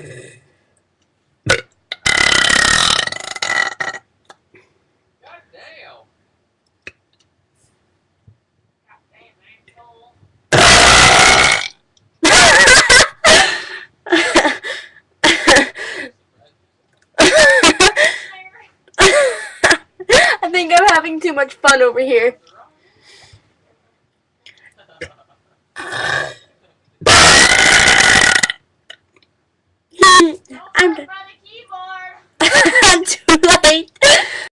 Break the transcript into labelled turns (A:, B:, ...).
A: I think I'm having too much fun over here.